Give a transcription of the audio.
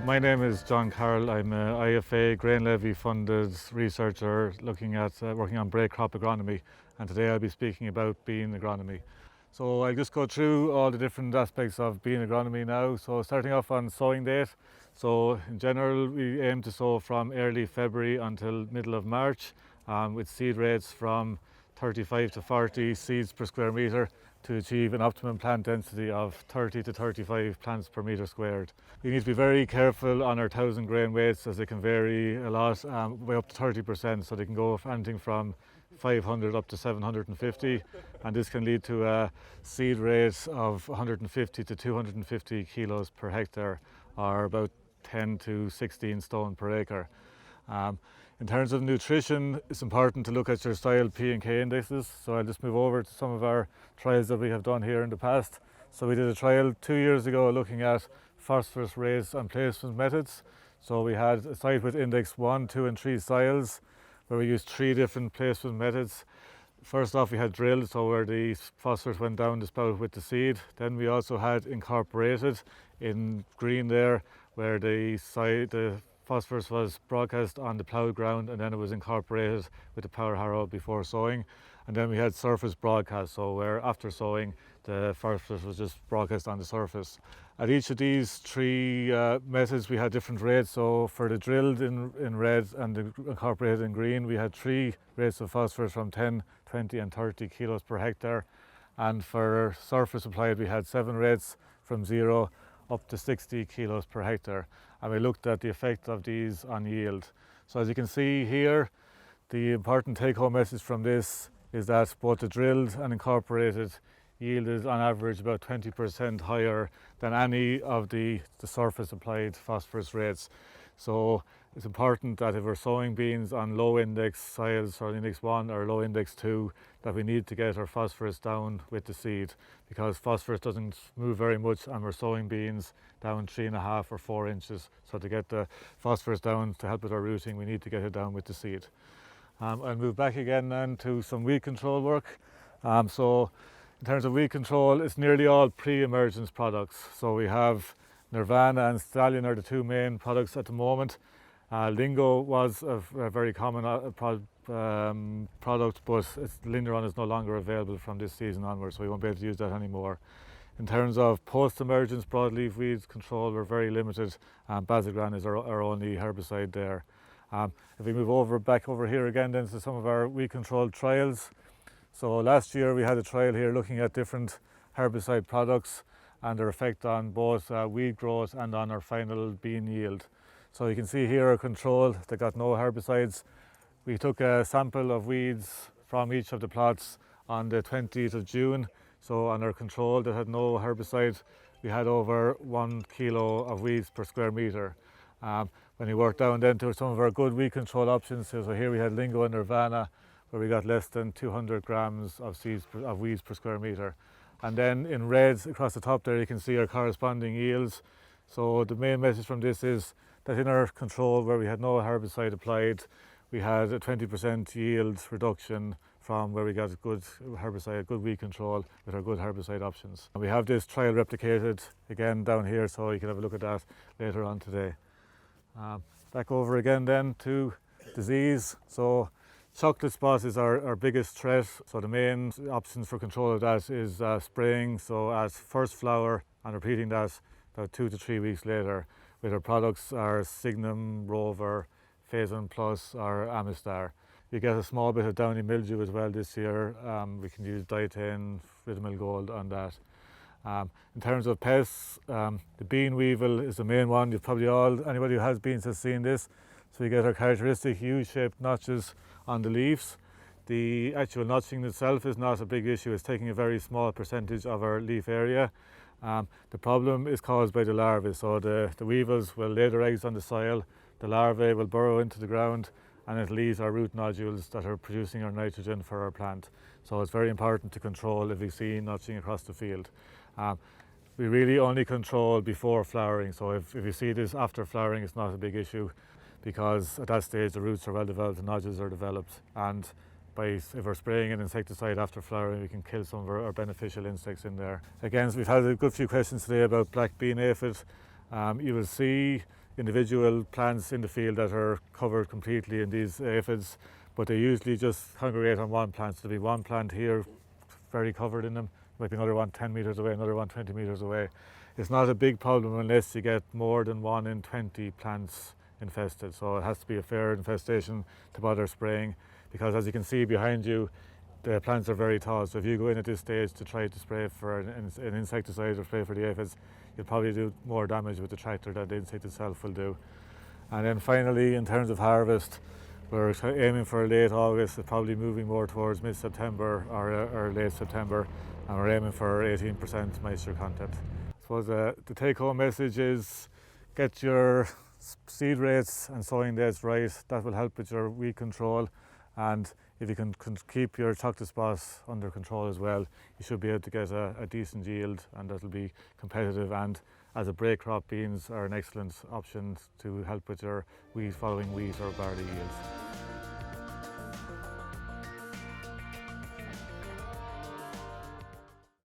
My name is John Carroll. I'm an IFA Grain Levy funded researcher looking at working on break crop agronomy, and today I'll be speaking about bean agronomy. So I'll just go through all the different aspects of bean agronomy now. So starting off on sowing date. So in general we aim to sow from early February until middle of March with seed rates from 35 to 40 seeds per square metre to achieve an optimum plant density of 30 to 35 plants per metre squared. We need to be very careful on our 1,000 grain weights as they can vary a lot, way up to 30%, so they can go anything from 500 up to 750, and this can lead to a seed rate of 150 to 250 kilos per hectare, or about 10 to 16 stone per acre. In terms of nutrition, it's important to look at your soil P and K indexes. So I'll just move over to some of our trials that we have done here in the past. So we did a trial 2 years ago looking at phosphorus raise and placement methods. So we had a site with index 1, 2 and 3 soils where we used 3 different placement methods. First off, we had drilled, so where the phosphorus went down the spout with the seed. Then we also had incorporated in green there, where the phosphorus was broadcast on the ploughed ground, and then it was incorporated with the power harrow before sowing. And then we had surface broadcast, so where after sowing the phosphorus was just broadcast on the surface. At each of these 3 methods we had different rates. So for the drilled in red and the incorporated in green, we had 3 rates of phosphorus from 10, 20 and 30 kilos per hectare. And for surface applied we had 7 rates from 0 up to 60 kilos per hectare, and we looked at the effect of these on yield. So as you can see here, the important take-home message from this is that both the drilled and incorporated yield is on average about 20% higher than any of the surface applied phosphorus rates. So it's important that if we're sowing beans on low index soils or index 1 or low index 2, that we need to get our phosphorus down with the seed, because phosphorus doesn't move very much and we're sowing beans down 3.5 or 4 inches. So to get the phosphorus down to help with our rooting, we need to get it down with the seed. I'll move back again then to some weed control work. So in terms of weed control, it's nearly all pre-emergence products. So we have Nirvana and Stallion are the 2 main products at the moment. Lingo was a very common product, but Linderon is no longer available from this season onwards, so we won't be able to use that anymore. In terms of post-emergence broadleaf weed control, we're very limited. Bazagran is our only herbicide there. If we move back over here again then to some of our weed control trials. So last year we had a trial here looking at different herbicide products and their effect on both weed growth and on our final bean yield. So you can see here a control that got no herbicides. We took a sample of weeds from each of the plots on the 20th of June. So on our control that had no herbicide, we had over 1 kilo of weeds per square metre. When we worked down then to some of our good weed control options, so here we had Lingo and Nirvana, where we got less than 200 grams of weeds per square metre. And then in red across the top there you can see our corresponding yields. So the main message from this is that in our control where we had no herbicide applied, we had a 20% yield reduction from where we got good herbicide, good weed control with our good herbicide options. And we have this trial replicated again down here, so you can have a look at that later on today. Back over again then to disease. So chocolate spot is our biggest threat. So the main options for control of that is spraying, so at first flower, and repeating that about 2 to 3 weeks later with our products are Signum, Rover, Phazon Plus or Amistar. You get a small bit of downy mildew as well this year. We can use Dietane, Ridamil Gold on that. In terms of pests, the bean weevil is the main one. You've probably anybody who has beans has seen this. So you get our characteristic U-shaped notches on the leaves. The actual notching itself is not a big issue. It's taking a very small percentage of our leaf area. The problem is caused by the larvae. So the weevils will lay their eggs on the soil, the larvae will burrow into the ground, and it leaves our root nodules that are producing our nitrogen for our plant. So it's very important to control if we see notching across the field. We really only control before flowering. So if you see this after flowering, it's not a big issue, because at that stage the roots are well developed, the nodules are developed, and if we're spraying an insecticide after flowering, we can kill some of our beneficial insects in there. Again, so we've had a good few questions today about black bean aphid. You will see individual plants in the field that are covered completely in these aphids, but they usually just congregate on one plant. So there'll be one plant here very covered in them, might be another one 10 metres away, another one 20 metres away. It's not a big problem unless you get more than 1 in 20 plants infested, so it has to be a fair infestation to bother spraying, because as you can see behind you, the plants are very tall, so if you go in at this stage to try to spray for an insecticide or spray for the aphids, you'll probably do more damage with the tractor than the insect itself will do. And then finally, in terms of harvest, we're aiming for late August, it's probably moving more towards mid-September or late September, and we're aiming for 18% moisture content. I suppose the take-home message is get your seed rates and sowing dates right. That will help with your weed control, and if you can keep your chocolate spots under control as well, you should be able to get a decent yield, and that'll be competitive. And as a break crop, beans are an excellent option to help with your wheat following wheat or barley yields.